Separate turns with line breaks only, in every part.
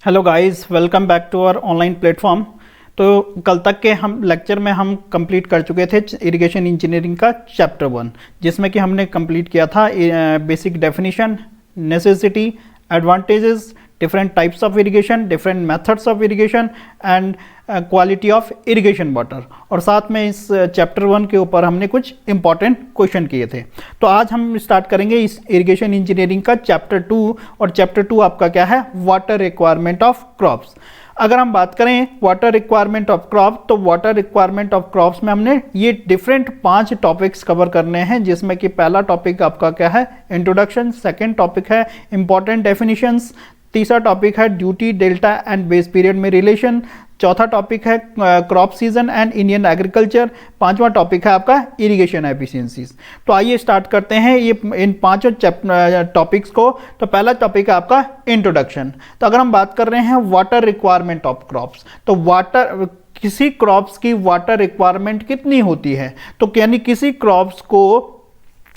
Hello guys, welcome back to our online platform. तो कल तक के हम लेक्चर में हम कंप्लीट कर चुके थे इरिगेशन इंजीनियरिंग का चैप्टर 1, जिसमें कि हमने कंप्लीट किया था basic definition, necessity, advantages, different types of irrigation, different methods of irrigation and quality of irrigation water. और साथ में इस चैप्टर 1 के ऊपर हमने कुछ इंपॉर्टेंट क्वेश्चन किए थे। तो आज हम स्टार्ट करेंगे इस इरिगेशन इंजीनियरिंग का चैप्टर 2, और चैप्टर 2 आपका क्या है, वाटर रिक्वायरमेंट ऑफ क्रॉप्स। अगर हम बात करें वाटर रिक्वायरमेंट ऑफ क्रॉप, तो वाटर रिक्वायरमेंट ऑफ क्रॉप्स में हमने ये डिफरेंट 5 टॉपिक्स कवर करने हैं, जिसमें कि पहला टॉपिक आपका क्या है, इंट्रोडक्शन, सेकंड टॉपिक है इंपॉर्टेंट डेफिनेशंस, तीसरा टॉपिक है duty, delta and base period में रिलेशन, चौथा टॉपिक है crop season and Indian agriculture, पांचवा टॉपिक है आपका इरिगेशन एफिशिएंसीज। तो आइए स्टार्ट करते हैं ये इन पांचों टॉपिक्स को। तो पहला टॉपिक है आपका इंट्रोडक्शन। तो अगर हम बात कर रहे हैं वाटर रिक्वायरमेंट ऑफ क्रॉप्स, तो वाटर, किसी क्रॉप्स की वाटर रिक्वायरमेंट कितनी होती है, तो यानी किसी क्रॉप्स को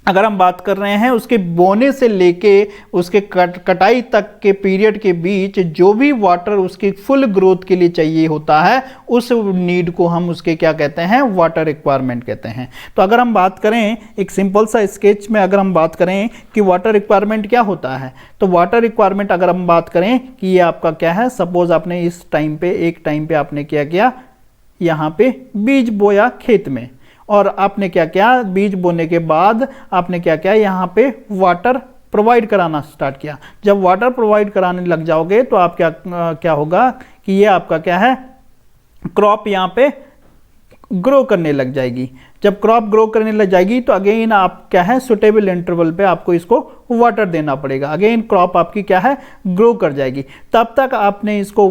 अगर हम बात कर रहे हैं उसके बोने से लेके उसके कटाई तक के पीरियड के बीच जो भी वाटर उसकी फुल ग्रोथ के लिए चाहिए होता है, उस नीड को हम उसके क्या कहते हैं, वाटर रिक्वायरमेंट कहते हैं। तो अगर हम बात करें एक सिंपल सा स्केच में, अगर हम बात करें कि वाटर रिक्वायरमेंट क्या होता है, तो वाटर रिक्वायरमेंट अगर हम बात करें कि ये आपका क्या है, सपोज आपने इस टाइम पे, एक टाइम पे आपने क्या किया, यहाँ पे बीज बोया खेत में, और आपने क्या किया, बीज बोने के बाद आपने क्या किया, यहाँ पे वाटर प्रोवाइड कराना स्टार्ट किया। जब वाटर प्रोवाइड कराने लग जाओगे तो आप क्या होगा कि ये आपका क्या है, क्रॉप यहाँ पे ग्रो करने लग जाएगी। जब क्रॉप ग्रो करने लग जाएगी तो अगेन आप क्या है, सुटेबल इंटरवल पे आपको इसको वाटर देना पड़ेगा। अगेन क्रॉप आपकी क्या है, ग्रो कर जाएगी। तब तक आपने इसको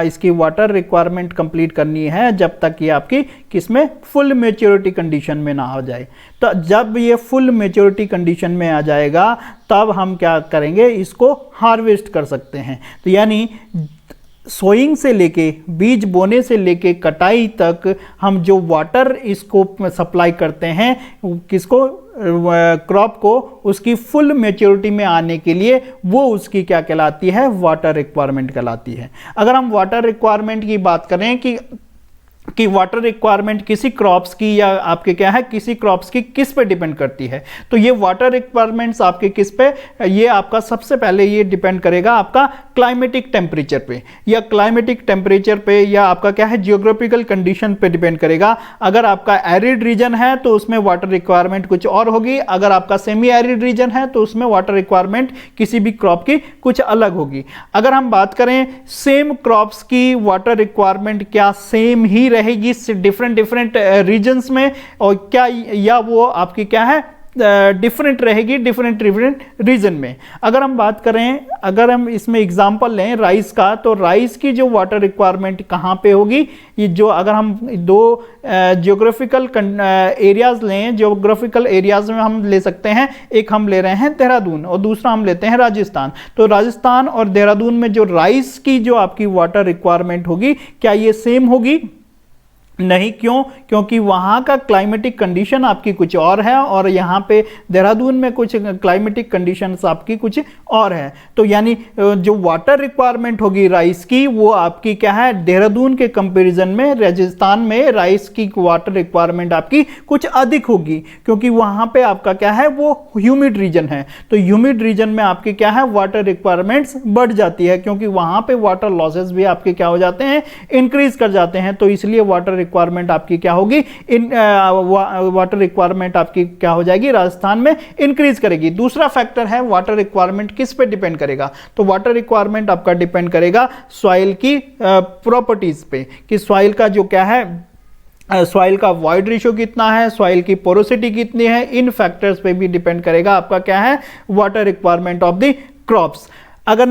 इसकी वाटर रिक्वायरमेंट कंप्लीट करनी है, जब तक ये आपकी किसमें, फुल मेच्योरिटी कंडीशन में ना आ जाए। तो जब ये फुल मेच्योरिटी कंडीशन में आ जाएगा तब हम क्या करेंगे, इसको हार्वेस्ट कर सकते हैं। तो यानी सोइंग से लेके, बीज बोने से लेके कटाई तक हम जो वाटर इसको सप्लाई करते हैं, किसको, क्रॉप को, उसकी फुल मैच्योरिटी में आने के लिए, वो उसकी क्या कहलाती है, वाटर रिक्वायरमेंट कहलाती है। अगर हम वाटर रिक्वायरमेंट की बात करें कि वाटर रिक्वायरमेंट किसी क्रॉप्स की या आपके क्या है, किसी क्रॉप्स की किस पे डिपेंड करती है, तो ये वाटर रिक्वायरमेंट्स आपके किस पे, ये आपका सबसे पहले ये डिपेंड करेगा आपका क्लाइमेटिक टेम्परेचर पे, या क्लाइमेटिक टेम्परेचर पे, या आपका क्या है, जियोग्राफिकल कंडीशन पे डिपेंड करेगा। अगर आपका एरिड रीजन है तो उसमें वाटर रिक्वायरमेंट कुछ और होगी, अगर आपका सेमी एरिड रीजन है तो उसमें वाटर रिक्वायरमेंट किसी भी क्रॉप की कुछ अलग होगी। अगर हम बात करें सेम क्रॉप्स की वाटर रिक्वायरमेंट क्या सेम ही रहेगी डिफरेंट रीजन्स में, और क्या, या वो आपकी क्या है, डिफरेंट रहेगी डिफरेंट रीजन में। अगर हम बात करें, अगर हम इसमें एग्जांपल लें राइस का, तो राइस की जो वाटर रिक्वायरमेंट कहाँ पे होगी, ये जो अगर हम दो जियोग्राफिकल एरियाज लें, जियोग्राफिकल एरियाज में हम ले सकते हैं, एक हम ले रहे हैं देहरादून और दूसरा हम लेते हैं राजस्थान। तो राजस्थान और देहरादून में जो राइस की जो आपकी वाटर रिक्वायरमेंट होगी, क्या ये सेम होगी? नहीं। क्यों? क्योंकि वहाँ का क्लाइमेटिक कंडीशन आपकी कुछ और है, और यहाँ पे देहरादून में कुछ क्लाइमेटिक कंडीशंस आपकी कुछ और है। तो यानी जो वाटर रिक्वायरमेंट होगी राइस की, वो आपकी क्या है, देहरादून के कंपैरिजन में राजस्थान में राइस की वाटर रिक्वायरमेंट आपकी कुछ अधिक होगी, क्योंकि वहाँ पे आपका क्या है, वो ह्यूमिड रीजन है। तो ह्यूमिड रीजन में आपकी क्या है, वाटर रिक्वायरमेंट्स बढ़ जाती है, क्योंकि वहाँ पे वाटर लॉसेस भी आपके क्या हो जाते हैं, इंक्रीज कर जाते हैं। तो इसलिए वाटर रिक्वायरमेंट आपकी क्या होगी, वाटर रिक्वायरमेंट आपकी क्या हो जाएगी, राजस्थान में इंक्रीज करेगी। दूसरा फैक्टर है वाटर रिक्वायरमेंट किस पे डिपेंड करेगा, तो वाटर रिक्वायरमेंट आपका डिपेंड करेगा सॉइल की प्रॉपर्टीज पे, कि सॉइल का जो क्या है, सॉइल का वॉइड रेशियो कितना है, सॉइल की पोरोसिटी कितनी है, इन फैक्टर्स पे भी डिपेंड करेगा आपका क्या है, water requirement of the crops. अगर हम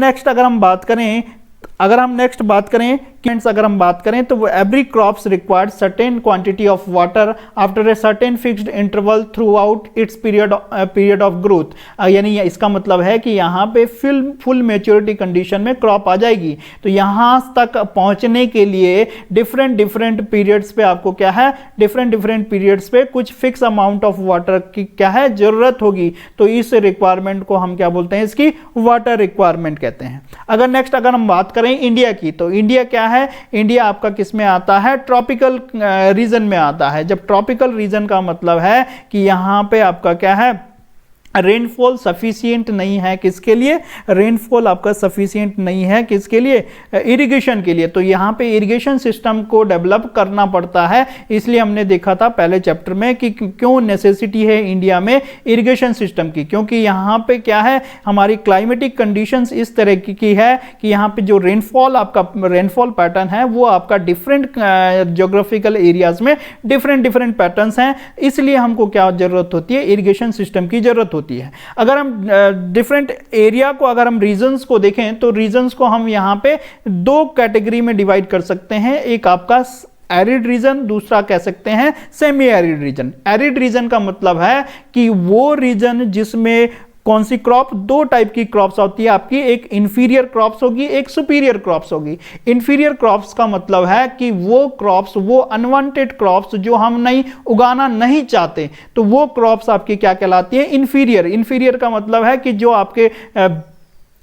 नेक्स्ट बात करें अगर हम बात करें तो वो every crops required certain quantity of water after a certain fixed interval through out it's period of growth. यानी इसका मतलब है कि यहाँ पे फुल मेच्योरिटी कंडीशन में क्रॉप आ जाएगी, तो यहाँ तक पहुँचने के लिए डिफरेंट पीरियड्स पे आपको क्या है, डिफरेंट पीरियड्स पे कुछ फिक्स अमाउंट ऑफ वाटर की क्या है जरूरत होगी। तो इस रिक्वायरमेंट को हम क्या बोलते हैं, इसकी वाटर रिक्वायरमेंट कहते हैं। अगर हम बात करें इंडिया की, तो इंडिया क्या है, इंडिया आपका किस में आता है, ट्रॉपिकल रीजन में आता है। जब ट्रॉपिकल रीजन का मतलब है कि यहाँ पे आपका क्या है, रेनफॉल सफिशिएंट नहीं है, किसके लिए, रेनफॉल आपका सफिशिएंट नहीं है, किसके लिए, इरिगेशन के लिए। तो यहाँ पे इरिगेशन सिस्टम को डेवलप करना पड़ता है। इसलिए हमने देखा था पहले चैप्टर में कि क्यों नेसेसिटी है इंडिया में इरिगेशन सिस्टम की, क्योंकि यहाँ पे क्या है, हमारी क्लाइमेटिक कंडीशंस इस तरह की है कि यहाँ पे जो रेनफॉल पैटर्न है वो आपका डिफरेंट ज्योग्राफिकल एरियाज में डिफरेंट पैटर्न्स हैं। इसलिए हमको क्या जरूरत होती है, इरिगेशन सिस्टम की जरूरत होती है। अगर हम डिफरेंट एरिया को, अगर हम रीजन्स को देखें तो रीजन्स को हम यहां पे दो कैटेगरी में डिवाइड कर सकते हैं। एक आपका एरिड रीजन, दूसरा कह सकते हैं semi arid region. Arid region का मतलब है कि वो रीजन जिसमें कौन सी क्रॉप, दो टाइप की क्रॉप्स होती है आपकी, एक इंफीरियर क्रॉप्स होगी, एक सुपीरियर क्रॉप्स होगी। इंफीरियर क्रॉप्स का मतलब है कि वो क्रॉप्स, वो अनवांटेड क्रॉप्स जो हम नहीं उगाना नहीं चाहते, तो वो क्रॉप्स आपकी क्या कहलाती है, इंफीरियर। इंफीरियर का मतलब है कि जो आपके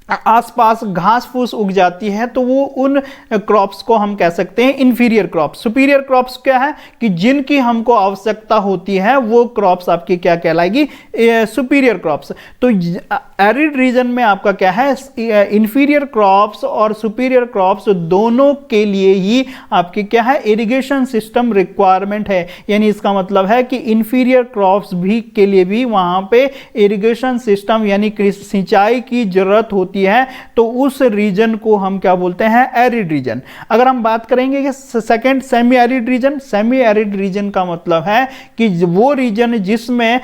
आसपास घास फूस उग जाती है, तो वो उन क्रॉप्स को हम कह सकते हैं इंफीरियर क्रॉप्स। सुपीरियर क्रॉप्स क्या है कि जिनकी हमको आवश्यकता होती है वो क्रॉप्स आपकी क्या कहलाएगी, सुपीरियर क्रॉप्स। तो एरिड रीजन में आपका क्या है, इंफीरियर क्रॉप्स और सुपीरियर क्रॉप्स दोनों के लिए ही आपकी क्या है, इरिगेशन सिस्टम रिक्वायरमेंट है। यानी इसका मतलब है कि इंफीरियर क्रॉप्स भी के लिए भी वहां पे इरिगेशन सिस्टम यानी सिंचाई की जरूरत होती है। तो उस रीजन को हम क्या बोलते हैं, एरिड रीजन। अगर हम बात करेंगे कि second semi arid region, semi arid region का मतलब है कि वो रीजन जिसमें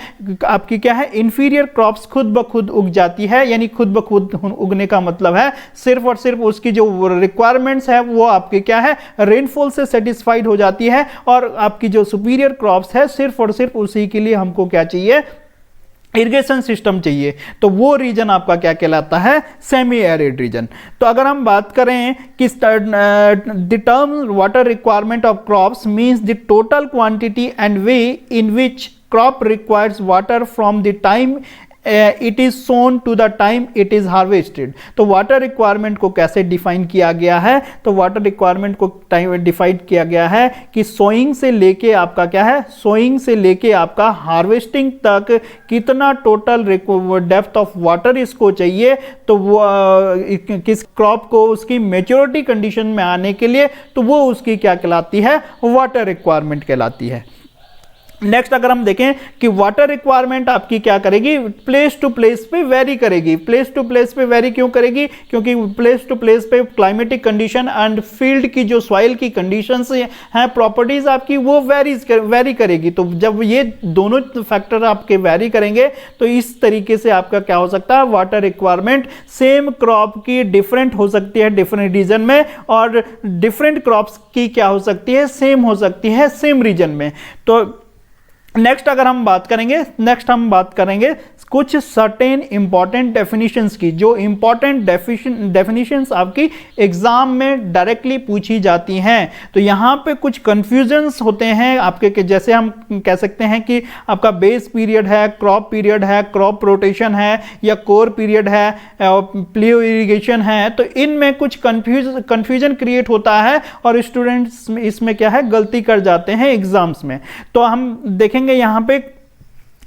आपकी क्या है, इंफीरियर क्रॉप्स खुद ब खुद उग जाती है। यानी खुद ब खुद उगने का मतलब है सिर्फ और सिर्फ उसकी जो रिक्वायरमेंट्स है वो आपकी क्या है, रेनफॉल से सेटिस्फाइड हो जाती है। और आपकी जो सुपीरियर क्रॉप्स है सिर्फ और सिर्फ उसी के लिए हमको क्या चाहिए, इरिगेशन सिस्टम चाहिए। तो वो रीजन आपका क्या कहलाता है, सेमी एरिड रीजन। तो अगर हम बात करें कि the term water requirement of crops means the total quantity and way in which crop requires water from the time it is sown to the time it is harvested. तो water requirement को कैसे define किया गया है, तो water requirement को define किया गया है कि सोइंग से लेके आपका क्या है, सोइंग से लेके आपका हार्वेस्टिंग तक कितना टोटल डेप्थ ऑफ वाटर इसको चाहिए। तो वो किस क्रॉप को उसकी मेच्योरिटी कंडीशन में आने के लिए, तो वो उसकी क्या कहलाती है, वाटर रिक्वायरमेंट कहलाती है। नेक्स्ट अगर हम देखें कि वाटर रिक्वायरमेंट आपकी क्या करेगी, प्लेस टू प्लेस पे वेरी करेगी। प्लेस टू प्लेस पे वेरी क्यों करेगी, क्योंकि प्लेस टू प्लेस पे क्लाइमेटिक कंडीशन एंड फील्ड की जो सॉइल की कंडीशंस हैं, प्रॉपर्टीज आपकी वो वेरी करेगी। तो जब ये दोनों फैक्टर आपके वेरी करेंगे तो इस तरीके से आपका क्या हो सकता है, वाटर रिक्वायरमेंट सेम क्रॉप की डिफरेंट हो सकती है डिफरेंट रीजन में, और डिफरेंट क्रॉप्स की क्या हो सकती है, सेम हो सकती है सेम रीजन में। तो नेक्स्ट हम बात करेंगे कुछ सर्टेन इंपॉर्टेंट डेफिनेशंस की, जो इंपॉर्टेंट डेफिनेशंस आपकी एग्जाम में डायरेक्टली पूछी जाती हैं। तो यहाँ पे कुछ कंफ्यूजन्स होते हैं आपके के, जैसे हम कह सकते हैं कि आपका बेस पीरियड है, क्रॉप पीरियड है, क्रॉप रोटेशन है, या कोर पीरियड है, प्लियो इरिगेशन है। तो इनमें कुछ कंफ्यूजन क्रिएट होता है और स्टूडेंट्स इसमें क्या है, गलती कर जाते हैं एग्जाम्स में। तो हम देखेंगे यहां पे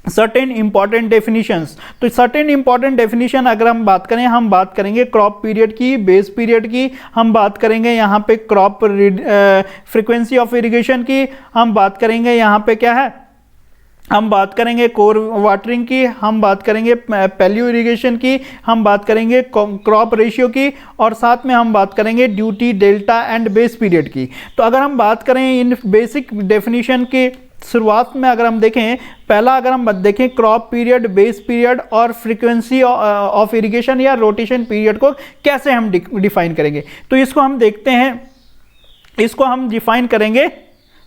सर्टेन इंपॉर्टेंट डेफिनेशंस। तो सर्टेन इंपॉर्टेंट डेफिनेशन अगर हम बात करें, हम बात करेंगे क्रॉप पीरियड की, बेस पीरियड की, हम बात करेंगे यहाँ पे क्रॉप फ्रीक्वेंसी ऑफ इरिगेशन की, हम बात करेंगे यहाँ पे क्या है, हम बात करेंगे कोर वाटरिंग की, हम बात करेंगे पैलियो इरिगेशन की, हम बात करेंगे क्रॉप रेशियो की, और साथ में हम बात करेंगे duty, delta and base period की। तो अगर हम बात करें इन बेसिक डेफिनेशन की शुरुआत में, अगर हम देखें पहला, अगर हम देखें क्रॉप पीरियड, बेस पीरियड और फ्रीक्वेंसी ऑफ इरिगेशन या रोटेशन पीरियड को कैसे हम डिफाइन करेंगे, तो इसको हम देखते हैं इसको हम डिफाइन करेंगे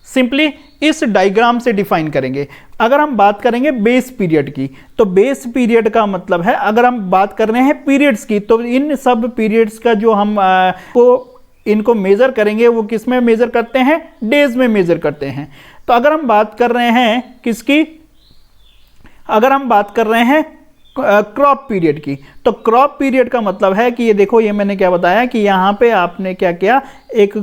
सिंपली इस डायग्राम से डिफाइन करेंगे। अगर हम बात करेंगे बेस पीरियड की, तो बेस पीरियड का मतलब है, अगर हम बात कर रहे हैं पीरियड्स की, तो इन सब पीरियड्स का जो हम इनको मेजर करेंगे वो किस में मेजर करते हैं, डेज में मेजर करते हैं। तो अगर हम बात कर रहे हैं किसकी, अगर हम बात कर रहे हैं क्रॉप पीरियड की, तो क्रॉप पीरियड का मतलब है कि ये देखो, ये मैंने क्या बताया कि यहाँ पे आपने क्या किया, एक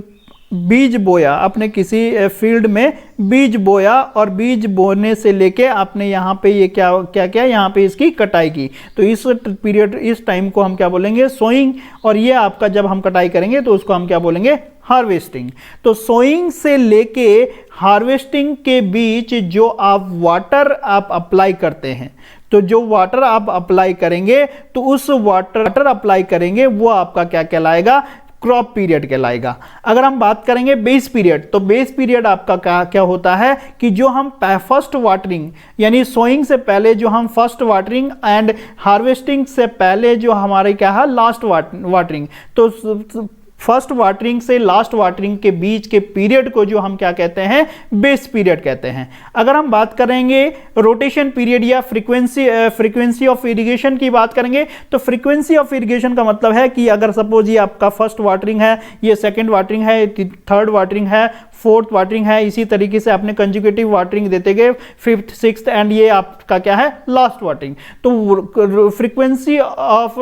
बीज बोया, अपने किसी फील्ड में बीज बोया और बीज बोने से लेके आपने यहाँ पे ये क्या क्या किया, यहाँ पे इसकी कटाई की। तो इस पीरियड, इस टाइम को हम क्या बोलेंगे, सोइंग। और ये आपका जब हम कटाई करेंगे तो उसको हम क्या बोलेंगे, हार्वेस्टिंग। तो सोइंग से लेके हार्वेस्टिंग के बीच जो आप वाटर आप अप्लाई करते हैं, तो जो वाटर आप अप्लाई करेंगे, तो उस वाटर अप्लाई करेंगे वो आपका क्या कहलाएगा, क्रॉप पीरियड कहलाएगा। अगर हम बात करेंगे बेस पीरियड, तो बेस पीरियड आपका क्या होता है कि जो हम फर्स्ट वाटरिंग, यानी सोइंग से पहले जो हम फर्स्ट वाटरिंग एंड हार्वेस्टिंग से पहले जो हमारे क्या है लास्ट वाटरिंग, तो फर्स्ट वाटरिंग से लास्ट वाटरिंग के बीच के पीरियड को जो हम क्या कहते हैं, बेस पीरियड कहते हैं। अगर हम बात करेंगे रोटेशन पीरियड या फ्रीक्वेंसी ऑफ इरिगेशन की बात करेंगे, तो फ्रीक्वेंसी ऑफ इरिगेशन का मतलब है कि अगर सपोज ये आपका फर्स्ट वाटरिंग है, ये सेकंड वाटरिंग है, थर्ड वाटरिंग है, फोर्थ वाटरिंग है, इसी तरीके से आपने कंजुगेटिव वाटरिंग देते गए, फिफ्थ, सिक्स्थ एंड ये आपका क्या है, लास्ट वाटरिंग। तो फ्रीक्वेंसी ऑफ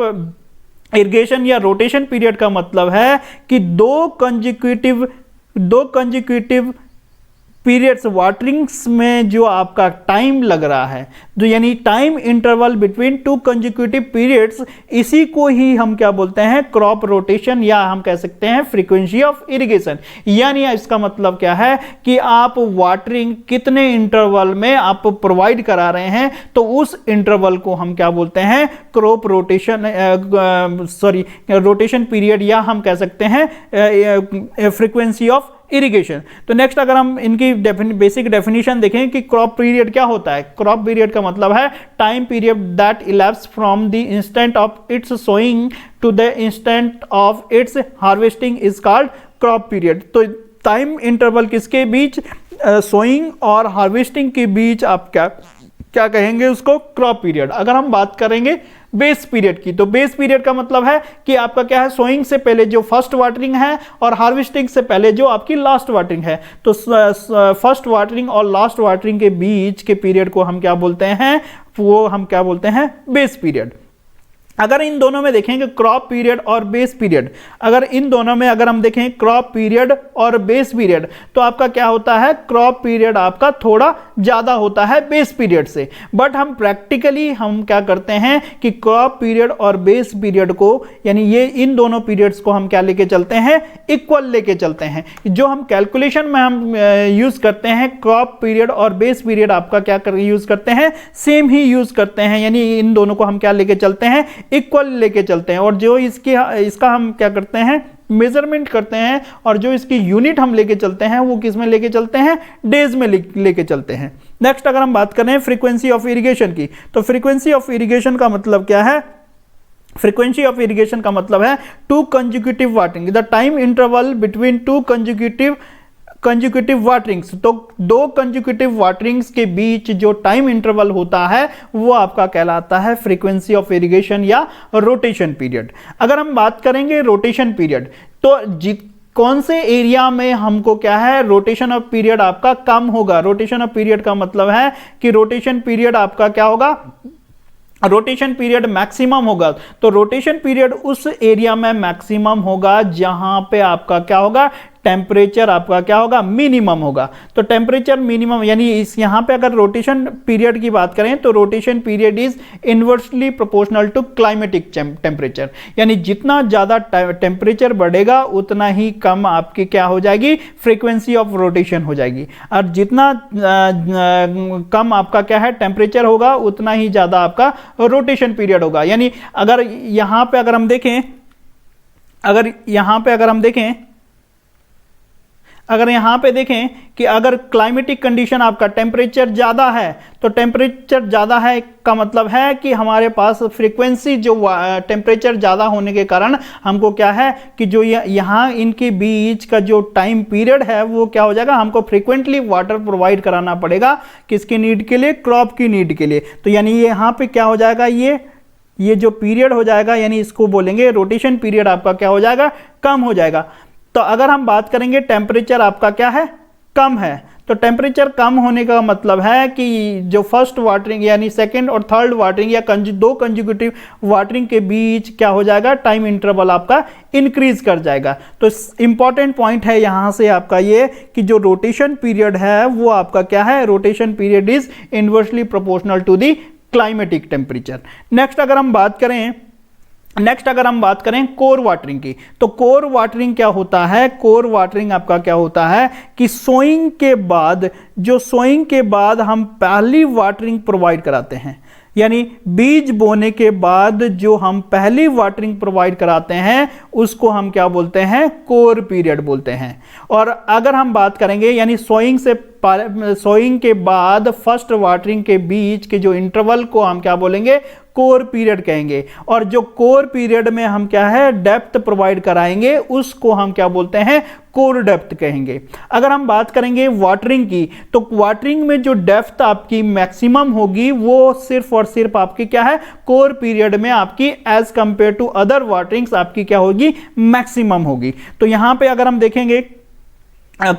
इरिगेशन या रोटेशन पीरियड का मतलब है कि दो कंजिक्यूटिव पीरियड्स वाटरिंग्स में जो आपका टाइम लग रहा है, जो यानी time interval between two consecutive periods, इसी को ही हम क्या बोलते हैं, क्रॉप रोटेशन, या हम कह सकते हैं फ्रीक्वेंसी ऑफ इरिगेशन। यानी इसका मतलब क्या है कि आप वाटरिंग कितने इंटरवल में आप प्रोवाइड करा रहे हैं, तो उस इंटरवल को हम क्या बोलते हैं, क्रॉप रोटेशन, रोटेशन पीरियड, या हम कह सकते हैं फ्रीक्वेंसी ऑफ इरिगेशन। तो नेक्स्ट अगर हम इनकी बेसिक डेफिनेशन देखें कि क्रॉप पीरियड क्या होता है, क्रॉप पीरियड का मतलब है time period that elapse from the instant of its sowing to the instant of its harvesting is called crop period. तो टाइम इंटरवल किसके बीच, सोइंग और हार्वेस्टिंग के बीच आप क्या कहेंगे, उसको क्रॉप पीरियड। अगर हम बात करेंगे बेस पीरियड की, तो बेस पीरियड का मतलब है कि आपका क्या है, सोइंग से पहले जो फर्स्ट वाटरिंग है और हार्वेस्टिंग से पहले जो आपकी लास्ट वाटरिंग है, तो फर्स्ट वाटरिंग और लास्ट वाटरिंग के बीच के पीरियड को हम क्या बोलते हैं, वो हम क्या बोलते हैं, बेस पीरियड। अगर इन दोनों में देखेंगे क्रॉप पीरियड और बेस पीरियड, अगर इन दोनों में अगर हम देखें क्रॉप पीरियड और बेस पीरियड, तो आपका क्या होता है, क्रॉप पीरियड आपका थोड़ा ज़्यादा होता है बेस पीरियड से। बट हम प्रैक्टिकली हम क्या करते हैं कि क्रॉप पीरियड और बेस पीरियड को, यानी ये इन दोनों पीरियड्स को हम क्या लेके चलते हैं, इक्वल लेके चलते हैं। जो हम कैलकुलेशन में हम यूज़ करते हैं क्रॉप पीरियड और बेस पीरियड, आपका क्या यूज़ करते हैं, सेम ही यूज़ करते हैं, यानी इन दोनों को हम क्या लेके चलते हैं, इक्वल लेके चलते हैं। और जो इसका हम क्या करते हैं, मेजरमेंट करते हैं, और जो इसकी यूनिट हम लेके चलते हैं वो किस में लेके चलते हैं, डेज में लेके चलते हैं। नेक्स्ट अगर हम बात करें फ्रीक्वेंसी ऑफ इरिगेशन की, तो फ्रीक्वेंसी ऑफ इरिगेशन का मतलब क्या है, फ्रीक्वेंसी ऑफ इरिगेशन का मतलब है two consecutive watering, the time interval between two consecutive waterings. तो दो कंजिक्यूटिव वाटरिंग्स के बीच जो टाइम इंटरवल होता है वो आपका कहलाता है फ्रीक्वेंसी ऑफ इरिगेशन या रोटेशन पीरियड। अगर हम बात करेंगे रोटेशन पीरियड, तो कौन से एरिया में हमको क्या है, रोटेशन ऑफ पीरियड आपका कम होगा। रोटेशन ऑफ पीरियड का मतलब है कि रोटेशन पीरियड आपका क्या होगा, रोटेशन पीरियड मैक्सिमम होगा। तो रोटेशन पीरियड उस एरिया में मैक्सिमम होगा जहां पे आपका क्या होगा, टेम्परेचर आपका क्या होगा, मिनिमम होगा। तो टेम्परेचर मिनिमम, यानी इस यहां पे अगर रोटेशन पीरियड की बात करें तो rotation period is inversely proportional to climatic temperature, यानी जितना ज्यादा टेम्परेचर बढ़ेगा उतना ही कम आपकी क्या हो जाएगी, फ्रीक्वेंसी ऑफ रोटेशन हो जाएगी। और जितना कम आपका क्या है टेम्परेचर होगा उतना ही ज्यादा आपका रोटेशन पीरियड होगा। यानी अगर यहां पे अगर हम देखें, अगर यहाँ पे देखें कि अगर क्लाइमेटिक कंडीशन आपका टेम्परेचर ज़्यादा है, तो टेम्परेचर ज़्यादा है का मतलब है कि हमारे पास फ्रीक्वेंसी जो टेम्परेचर ज़्यादा होने के कारण हमको क्या है कि जो यहाँ इनके बीच का जो टाइम पीरियड है वो क्या हो जाएगा, हमको फ्रीक्वेंटली वाटर प्रोवाइड कराना पड़ेगा किसकी नीड के लिए, क्रॉप की नीड के लिए। तो यानी ये यहाँ पे क्या हो जाएगा, ये जो पीरियड हो जाएगा यानी इसको बोलेंगे रोटेशन पीरियड आपका क्या हो जाएगा, कम हो जाएगा। तो अगर हम बात करेंगे टेम्परेचर आपका क्या है, कम है, तो टेम्परेचर कम होने का मतलब है कि जो फर्स्ट वाटरिंग यानी सेकंड और थर्ड वाटरिंग या दो कंजिक्यूटिव वाटरिंग के बीच क्या हो जाएगा, टाइम इंटरवल आपका इंक्रीज कर जाएगा। तो इंपॉर्टेंट पॉइंट है यहां से आपका ये कि जो रोटेशन पीरियड है वो आपका क्या है, rotation period is inversely proportional to the climatic temperature. Next अगर हम बात करें कोर वाटरिंग की, तो कोर वाटरिंग क्या होता है, कोर वाटरिंग आपका क्या होता है कि सोइंग के बाद हम पहली वाटरिंग प्रोवाइड कराते हैं, यानी बीज बोने के बाद जो हम पहली वाटरिंग प्रोवाइड कराते हैं उसको हम क्या बोलते हैं, कोर पीरियड बोलते हैं। और अगर हम बात करेंगे यानी सोइंग के बाद फर्स्ट वाटरिंग के बीच के जो इंटरवल को हम क्या बोलेंगे, कोर पीरियड कहेंगे। और जो कोर पीरियड में हम क्या है, डेप्थ प्रोवाइड कराएंगे उसको हम क्या बोलते हैं, कोर डेप्थ कहेंगे। अगर हम बात करेंगे वाटरिंग की, तो वाटरिंग में जो डेप्थ आपकी मैक्सिमम होगी वो सिर्फ और सिर्फ आपकी क्या है, कोर पीरियड में आपकी एज कंपेयर टू अदर वाटरिंग्स आपकी क्या होगी, मैक्सिमम होगी। तो यहां पे अगर हम देखेंगे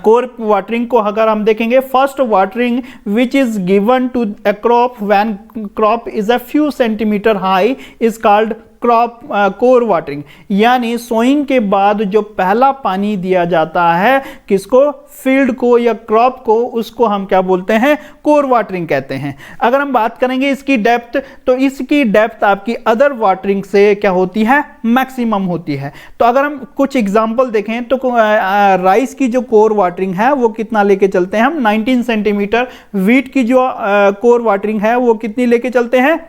कोर वाटरिंग को अगर हम देखेंगे, first watering which is given to a crop when crop is a few centimetre high is called crop kor watering, यानी सोइंग के बाद जो पहला पानी दिया जाता है किसको, फील्ड को या क्रॉप को, उसको हम क्या बोलते हैं, कोर वाटरिंग कहते हैं। अगर हम बात करेंगे इसकी डेप्थ, तो इसकी डेप्थ आपकी अदर वाटरिंग से क्या होती है, मैक्सिमम होती है। तो अगर हम कुछ एग्जांपल देखें तो राइस की जो कोर वाटरिंग है वो कितना लेके चलते हैं हम, 19 सेंटीमीटर। वीट की जो कोर वाटरिंग है वो कितनी लेके चलते हैं,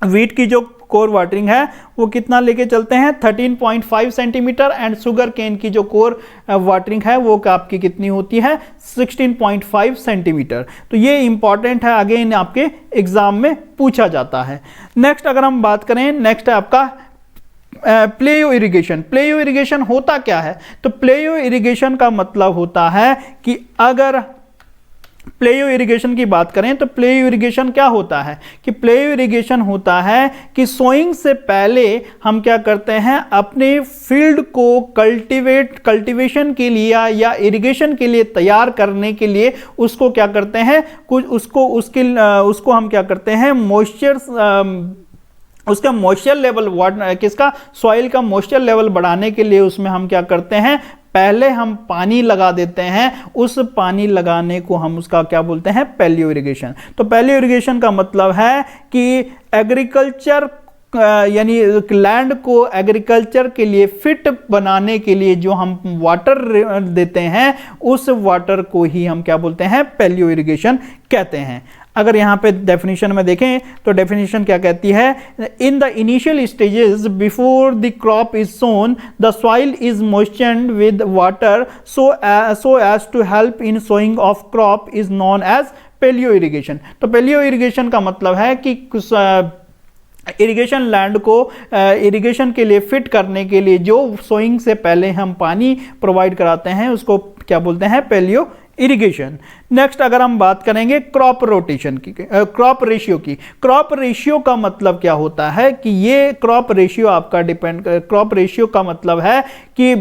वीट की जो कोर वाटरिंग है वो कितना लेके चलते हैं, 13.5 सेंटीमीटर। एंड शुगर केन की जो कोर वाटरिंग है वो आपकी कितनी होती है, 16.5 सेंटीमीटर। तो ये इंपॉर्टेंट है, अगेन आपके एग्जाम में पूछा जाता है। नेक्स्ट अगर हम बात करें, नेक्स्ट है आपका प्लेयो इरिगेशन। प्लेयो इरिगेशन होता क्या है, तो प्लेयो इरिगेशन का मतलब होता है कि अगर प्लेयो इरिगेशन की बात करें तो प्लेयो इरिगेशन क्या होता है कि प्लेयो इरिगेशन होता है कि सोइंग से पहले हम क्या करते हैं, अपने फील्ड को कल्टीवेशन के लिए या इरिगेशन के लिए तैयार करने के लिए उसको क्या करते हैं, कुछ उसको हम क्या करते हैं, उसका मॉइस्चर लेवल, किसका, सॉइल का मॉइस्चर लेवल बढ़ाने के लिए उसमें हम क्या करते हैं, पहले हम पानी लगा देते हैं। उस पानी लगाने को हम उसका क्या बोलते हैं, पैलियो इरिगेशन। तो पैलियो इरिगेशन का मतलब है कि एग्रीकल्चर यानी लैंड को एग्रीकल्चर के लिए फिट बनाने के लिए जो हम वाटर देते हैं उस वाटर को ही हम क्या बोलते हैं, पैलियो इरिगेशन कहते हैं। अगर यहाँ पे डेफिनेशन में देखें तो डेफिनेशन क्या कहती है, in the initial stages before the crop is sown the soil is moistured with water so as to help in sowing of crop is known as paleo irrigation. तो पैलियो इरिगेशन का मतलब है कि irrigation land को irrigation के लिए fit करने के लिए जो सोइंग से पहले हम पानी प्रोवाइड कराते हैं उसको क्या बोलते हैं, पैलियो इरिगेशन। नेक्स्ट अगर हम बात करेंगे क्रॉप रोटेशन की, क्रॉप रेशियो की। क्रॉप रेशियो का मतलब क्या होता है कि ये क्रॉप रेशियो आपका क्रॉप रेशियो का मतलब है कि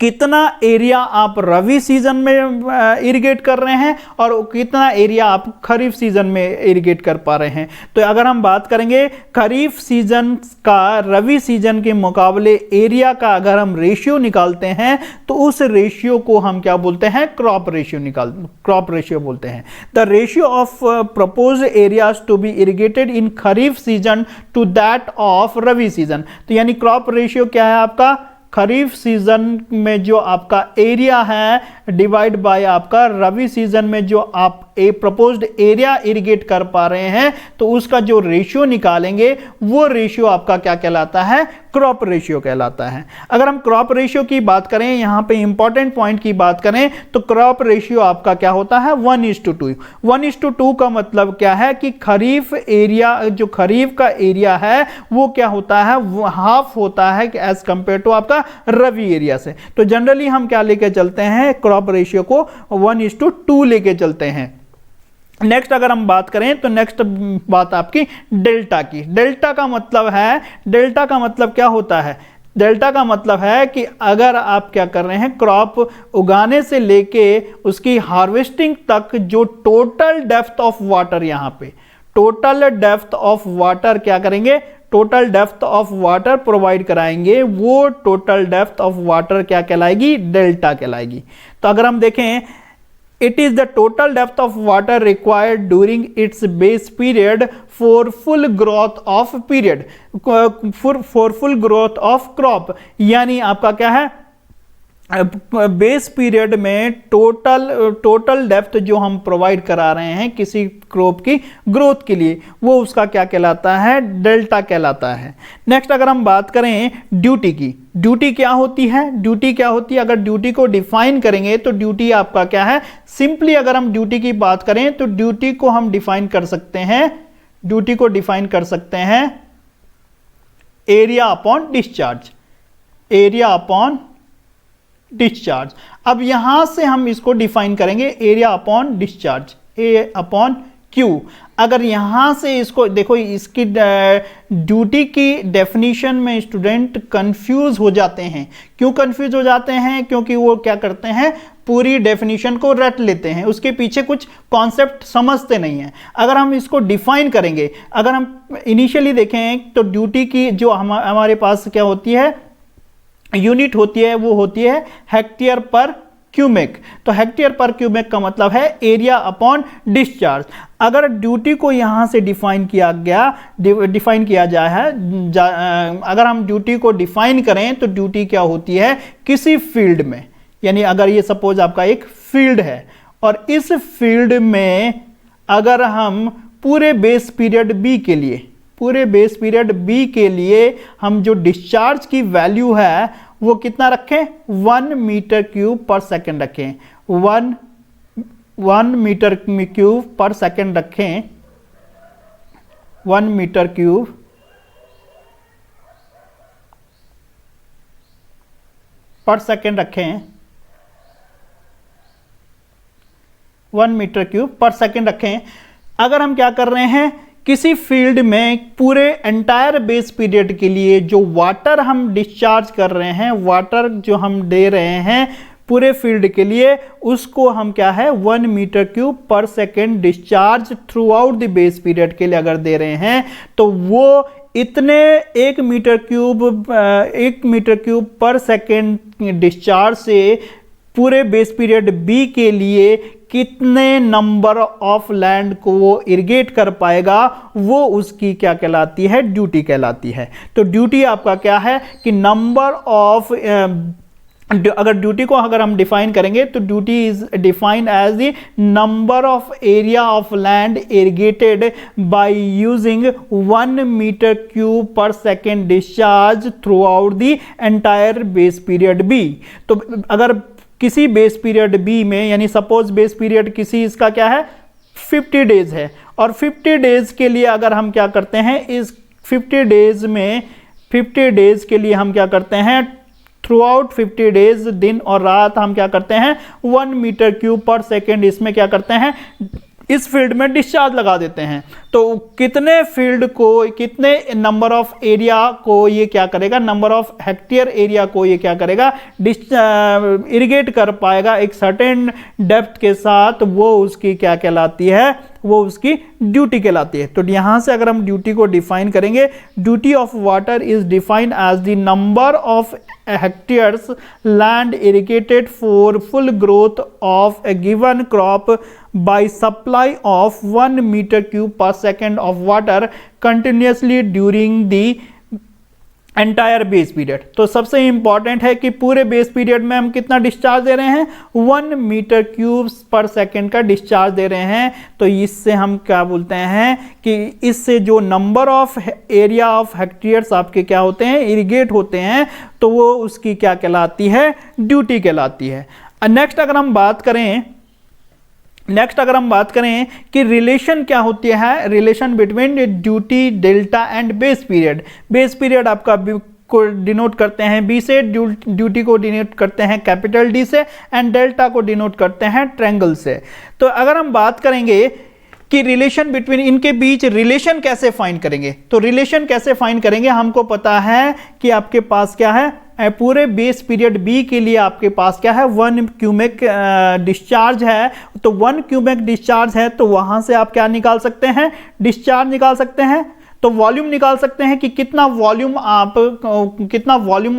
कितना एरिया आप रबी सीजन में इरिगेट कर रहे हैं और कितना एरिया आप खरीफ सीजन में इरिगेट कर पा रहे हैं। तो अगर हम बात करेंगे खरीफ सीजन का रबी सीजन के मुकाबले एरिया का अगर हम रेशियो निकालते हैं तो उस रेशियो को हम क्या बोलते हैं, क्रॉप रेशियो बोलते हैं। The ratio of proposed areas to be irrigated in kharif season to that of rabi season. तो यानी क्रॉप रेशियो क्या है आपका, खरीफ सीजन में जो आपका एरिया है डिवाइड बाय आपका रबी सीजन में जो आप प्रपोज्ड एरिया इरिगेट कर पा रहे हैं, तो उसका जो रेशियो निकालेंगे वो रेशियो आपका क्या कहलाता है, क्रॉप रेशियो कहलाता है। अगर हम क्रॉप रेशियो की बात करें, यहां पे इंपॉर्टेंट पॉइंट की बात करें, तो क्रॉप रेशियो आपका क्या होता है, 1:2। 1:2 का मतलब क्या है कि खरीफ एरिया, जो खरीफ का एरिया है वो क्या होता है, वो हाफ होता है एज कंपेयर टू आपका रबी एरिया से। तो जनरली हम क्या लेके चलते हैं, क्रॉप रेशियो को 1:2 लेके चलते हैं। नेक्स्ट अगर हम बात करें तो नेक्स्ट बात आपकी डेल्टा की। डेल्टा का मतलब है, डेल्टा का मतलब क्या होता है, डेल्टा का मतलब है कि अगर आप क्या कर रहे हैं, क्रॉप उगाने से लेके उसकी हार्वेस्टिंग तक जो टोटल डेप्थ ऑफ वाटर, यहां पे टोटल डेप्थ ऑफ वाटर क्या करेंगे, total depth of water provide कराएंगे, वो टोटल डेप्थ ऑफ वाटर क्या कहलाएगी, डेल्टा कहलाएगी। तो अगर हम देखें, it is the total depth of water required during its base period for full growth of period, for full growth of crop। यानी आपका क्या है, बेस पीरियड में टोटल डेप्थ जो हम प्रोवाइड करा रहे हैं किसी क्रॉप की ग्रोथ के लिए, वो उसका क्या कहलाता है, डेल्टा कहलाता है। नेक्स्ट अगर हम बात करें ड्यूटी की, ड्यूटी क्या होती है, ड्यूटी क्या होती है, अगर ड्यूटी को डिफाइन करेंगे तो ड्यूटी आपका क्या है, सिंपली अगर हम ड्यूटी की बात करें तो ड्यूटी को हम डिफाइन कर सकते हैं, ड्यूटी को डिफाइन कर सकते हैं area upon discharge, area upon discharge. अब यहां से हम इसको डिफाइन करेंगे एरिया अपॉन डिस्चार्ज, ए अपॉन क्यू। अगर यहां से इसको देखो, इसकी ड्यूटी की डेफिनेशन में स्टूडेंट कंफ्यूज हो जाते हैं। क्यों कंफ्यूज हो जाते हैं, क्योंकि वो क्या करते हैं, पूरी डेफिनेशन को रट लेते हैं, उसके पीछे कुछ कॉन्सेप्ट समझते नहीं हैं। अगर हम इसको डिफाइन करेंगे, अगर हम इनिशियली देखें तो ड्यूटी की जो हमारे पास क्या होती है, यूनिट होती है, वो होती है हेक्टेयर पर क्यूबिक। तो हेक्टेयर पर क्यूबिक का मतलब है एरिया अपॉन डिस्चार्ज। अगर ड्यूटी को यहां से डिफाइन किया गया, डिफाइन किया जाए अगर हम ड्यूटी को डिफाइन करें तो ड्यूटी क्या होती है, किसी फील्ड में, यानी अगर ये सपोज आपका एक फील्ड है और इस फील्ड में अगर हम पूरे बेस पीरियड बी के लिए, पूरे बेस पीरियड बी के लिए हम जो डिस्चार्ज की वैल्यू है वो कितना रखें, 1 मीटर क्यूब पर सेकेंड रखें, 1 मीटर क्यूब पर सेकेंड रखें, 1 मीटर क्यूब पर सेकेंड रखें, 1 मीटर क्यूब पर सेकेंड रखें। अगर हम क्या कर रहे हैं, किसी फील्ड में पूरे एंटायर बेस पीरियड के लिए जो वाटर हम डिस्चार्ज कर रहे हैं, वाटर जो हम दे रहे हैं पूरे फील्ड के लिए, उसको हम क्या है, 1 metre cube per second discharge throughout the base period के लिए अगर दे रहे हैं, तो वो इतने 1 metre cube per second discharge से पूरे बेस पीरियड बी के लिए कितने नंबर ऑफ लैंड को वो इरिगेट कर पाएगा, वो उसकी क्या कहलाती है, ड्यूटी कहलाती है। तो ड्यूटी आपका क्या है कि नंबर ऑफ, अगर ड्यूटी को अगर हम डिफाइन करेंगे तो duty is defined as the number of area of land irrigated by using 1 metre cube per second discharge throughout the entire base period B. तो अगर किसी बेस पीरियड बी में, यानी सपोज बेस पीरियड किसी इसका क्या है, 50 days है, और 50 डेज के लिए अगर हम क्या करते हैं, इस 50 डेज में 50 डेज के लिए हम क्या करते हैं, थ्रू आउट 50 डेज दिन और रात हम क्या करते हैं, 1 मीटर क्यूब पर सेकेंड इसमें क्या करते हैं, इस फील्ड में डिस्चार्ज लगा देते हैं। तो कितने फील्ड को, कितने नंबर ऑफ एरिया को ये क्या करेगा, नंबर ऑफ हेक्टेयर एरिया को ये क्या करेगा, इरिगेट कर पाएगा एक सर्टेन डेप्थ के साथ, वो उसकी क्या कहलाती है, वो उसकी ड्यूटी कहलाती है। तो यहां से अगर हम ड्यूटी को डिफाइन करेंगे, duty of water is defined as the number of hectares land irrigated for full growth of a given crop by supply of 1 meter cube per second of water continuously during the entire base period. तो सबसे important है कि पूरे base period में हम कितना discharge दे रहे हैं, 1 मीटर क्यूब पर सेकेंड का डिस्चार्ज दे रहे हैं। तो इससे हम क्या बोलते हैं कि इससे जो number of area of hectares आपके क्या होते हैं, इरिगेट होते हैं, तो वो उसकी क्या कहलाती है, ड्यूटी कहलाती है। नेक्स्ट अगर हम बात करें कि रिलेशन क्या होती है, relation between duty, delta and base period. Base period आपका को डिनोट करते हैं बी से, ड्यूटी को डिनोट करते हैं कैपिटल डी से, एंड डेल्टा को डिनोट करते हैं ट्रायंगल से। तो अगर हम बात करेंगे कि रिलेशन बिटवीन, इनके बीच रिलेशन कैसे फाइंड करेंगे, तो रिलेशन कैसे फाइंड करेंगे, हमको पता है कि आपके पास क्या है, पूरे बेस पीरियड बी के लिए आपके पास क्या है, 1 क्यूमेक डिस्चार्ज है। तो 1 क्यूमेक डिस्चार्ज है, तो वहां से आप क्या निकाल सकते हैं, डिस्चार्ज निकाल सकते हैं। तो वॉल्यूम निकाल सकते हैं कि कितना वॉल्यूम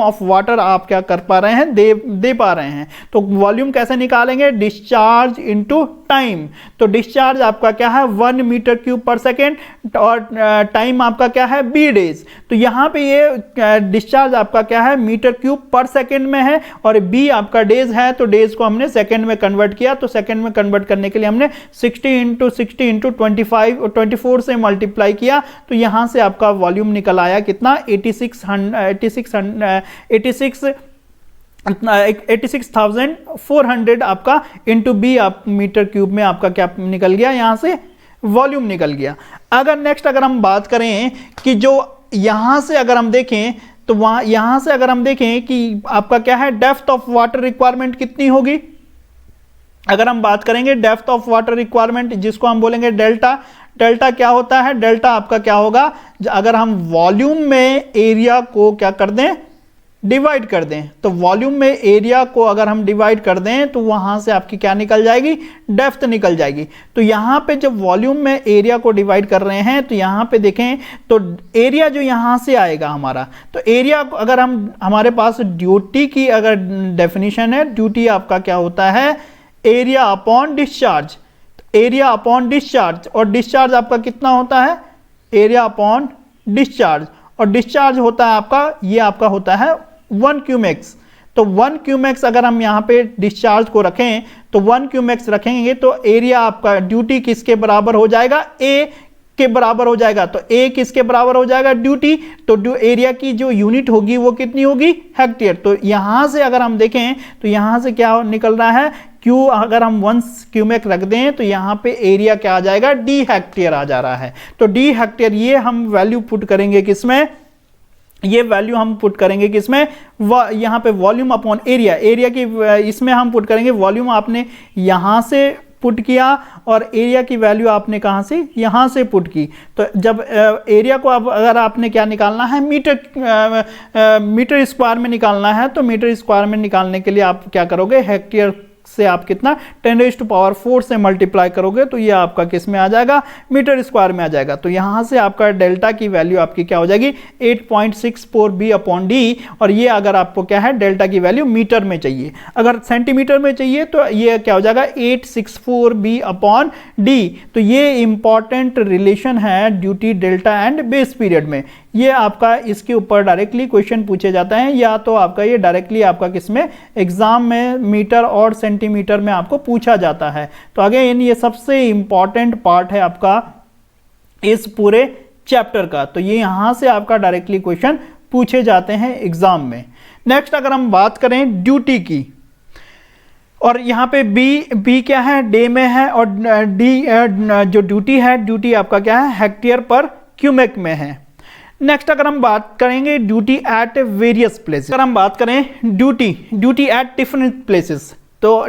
ऑफ वाटर आप क्या कर पा रहे हैं, दे पा रहे हैं। तो वॉल्यूम कैसे निकालेंगे, डिस्चार्ज इनटू टाइम। तो डिस्चार्ज आपका क्या है, 1 मीटर क्यूब पर सेकेंड, और टाइम आपका क्या है, बी डेज। तो यहाँ पे ये डिस्चार्ज आपका क्या है, मीटर क्यूब पर सेकेंड में है, और बी आपका डेज है। तो डेज को हमने सेकेंड में कन्वर्ट किया। तो सेकेंड में कन्वर्ट करने के लिए हमने 60 इंटू 24 से मल्टीप्लाई किया। तो यहां से आपका वॉल्यूम निकल आया कितना, 86,400 आपका इंटू बी आप मीटर क्यूब में आपका क्या निकल गया, यहां से वॉल्यूम निकल गया। अगर नेक्स्ट अगर हम बात करें कि जो यहां से अगर हम देखें, तो यहां से अगर हम देखें कि आपका क्या है, डेप्थ ऑफ वाटर रिक्वायरमेंट कितनी होगी। अगर हम बात करेंगे डेप्थ ऑफ वाटर रिक्वायरमेंट, जिसको हम बोलेंगे डेल्टा। डेल्टा क्या होता है, डेल्टा आपका क्या होगा, अगर हम वॉल्यूम में एरिया को क्या कर दें, डिवाइड कर दें। तो वॉल्यूम में एरिया को अगर हम डिवाइड कर दें, तो वहां से आपकी क्या निकल जाएगी, डेप्थ निकल जाएगी। तो यहां पे जब वॉल्यूम में एरिया को डिवाइड कर रहे हैं, तो यहां पे देखें तो एरिया जो यहां से आएगा हमारा, तो एरिया अगर हमारे पास ड्यूटी की अगर डेफिनेशन है, ड्यूटी आपका क्या होता है, area upon discharge. Area upon discharge, और डिस्चार्ज आपका कितना होता है, एरिया अपॉन डिस्चार्ज, और डिस्चार्ज होता है आपका, ये आपका होता है 1 क्यूमेक्स। तो 1 क्यूमेक्स अगर हम यहाँ पे डिस्चार्ज को रखें, तो 1 क्यूमेक्स रखेंगे, तो एरिया आपका ड्यूटी किसके बराबर हो जाएगा, ए के बराबर हो जाएगा। तो ए किसके बराबर हो जाएगा, ड्यूटी। तो एरिया की जो यूनिट होगी वो कितनी होगी, हेक्टेयर। तो यहां से अगर हम देखें, तो यहां से क्या निकल रहा है, क्यू अगर हम 1 क्यूमेक रख दें, तो यहां पे एरिया क्या आ जाएगा, डी हेक्टेयर आ जा रहा है। तो डी हेक्टेयर ये हम वैल्यू पुट करेंगे किसमें, ये वैल्यू हम पुट करेंगे किसमें, यहां पे वॉल्यूम अपॉन एरिया। एरिया की इसमें हम पुट करेंगे, वॉल्यूम आपने यहां से पुट किया और एरिया की वैल्यू आपने कहां से, यहां से पुट की। तो जब एरिया को अब अगर आपने क्या निकालना है, मीटर स्क्वायर में निकालना है, तो मीटर स्क्वायर में निकालने के लिए आप क्या करोगे, हेक्टेयर से आप कितना 10⁴ से मल्टीप्लाई करोगे, तो ये आपका किस में आ जाएगा, मीटर स्क्वायर में आ जाएगा। तो यहां से आपका डेल्टा की वैल्यू आपकी क्या हो जाएगी, 8.64 बी अपॉन डी। और ये अगर आपको क्या है, डेल्टा की वैल्यू मीटर में चाहिए, अगर सेंटीमीटर में चाहिए तो ये क्या हो जाएगा, 864 बी अपॉन डी। तो ये इंपॉर्टेंट रिलेशन है duty, delta and base period में। ये आपका इसके ऊपर डायरेक्टली क्वेश्चन पूछे जाते हैं, या तो आपका ये डायरेक्टली आपका किसमें, एग्जाम में मीटर और सेंटीमीटर में आपको पूछा जाता है। तो अगेन ये सबसे इंपॉर्टेंट पार्ट है आपका इस पूरे चैप्टर का। तो ये यहां से आपका डायरेक्टली क्वेश्चन पूछे जाते हैं एग्जाम में। नेक्स्ट अगर हम बात करें ड्यूटी की, और यहाँ पे बी क्या है, डे में है, और डी जो ड्यूटी है, ड्यूटी आपका क्या है, हेक्टेयर पर क्यूमेक में है। नेक्स्ट अगर हम बात करेंगे ड्यूटी एट वेरियस प्लेसेस, अगर हम बात करें ड्यूटी एट डिफरेंट प्लेसेस, तो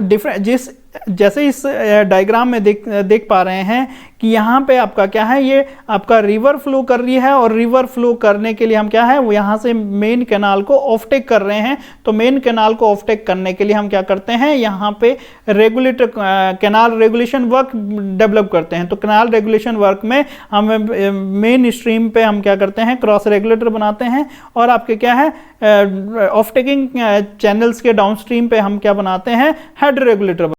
जैसे इस डायग्राम में देख पा रहे हैं कि यहाँ पे आपका क्या है, ये आपका रिवर फ्लो कर रही है, और रिवर फ्लो करने के लिए हम क्या है, वो यहाँ से मेन कैनाल को ऑफटेक कर रहे हैं। तो मेन कैनाल को ऑफटेक करने के लिए हम क्या करते हैं, यहाँ पे कैनाल रेगुलेशन वर्क डेवलप करते हैं। तो कैनाल रेगुलेशन वर्क में हम मेन स्ट्रीम पे हम क्या करते हैं, क्रॉस रेगुलेटर बनाते हैं, और आपके क्या है, ऑफटेकिंग चैनल्स के डाउन स्ट्रीम पे हम क्या बनाते हैं, हेड रेगुलेटर।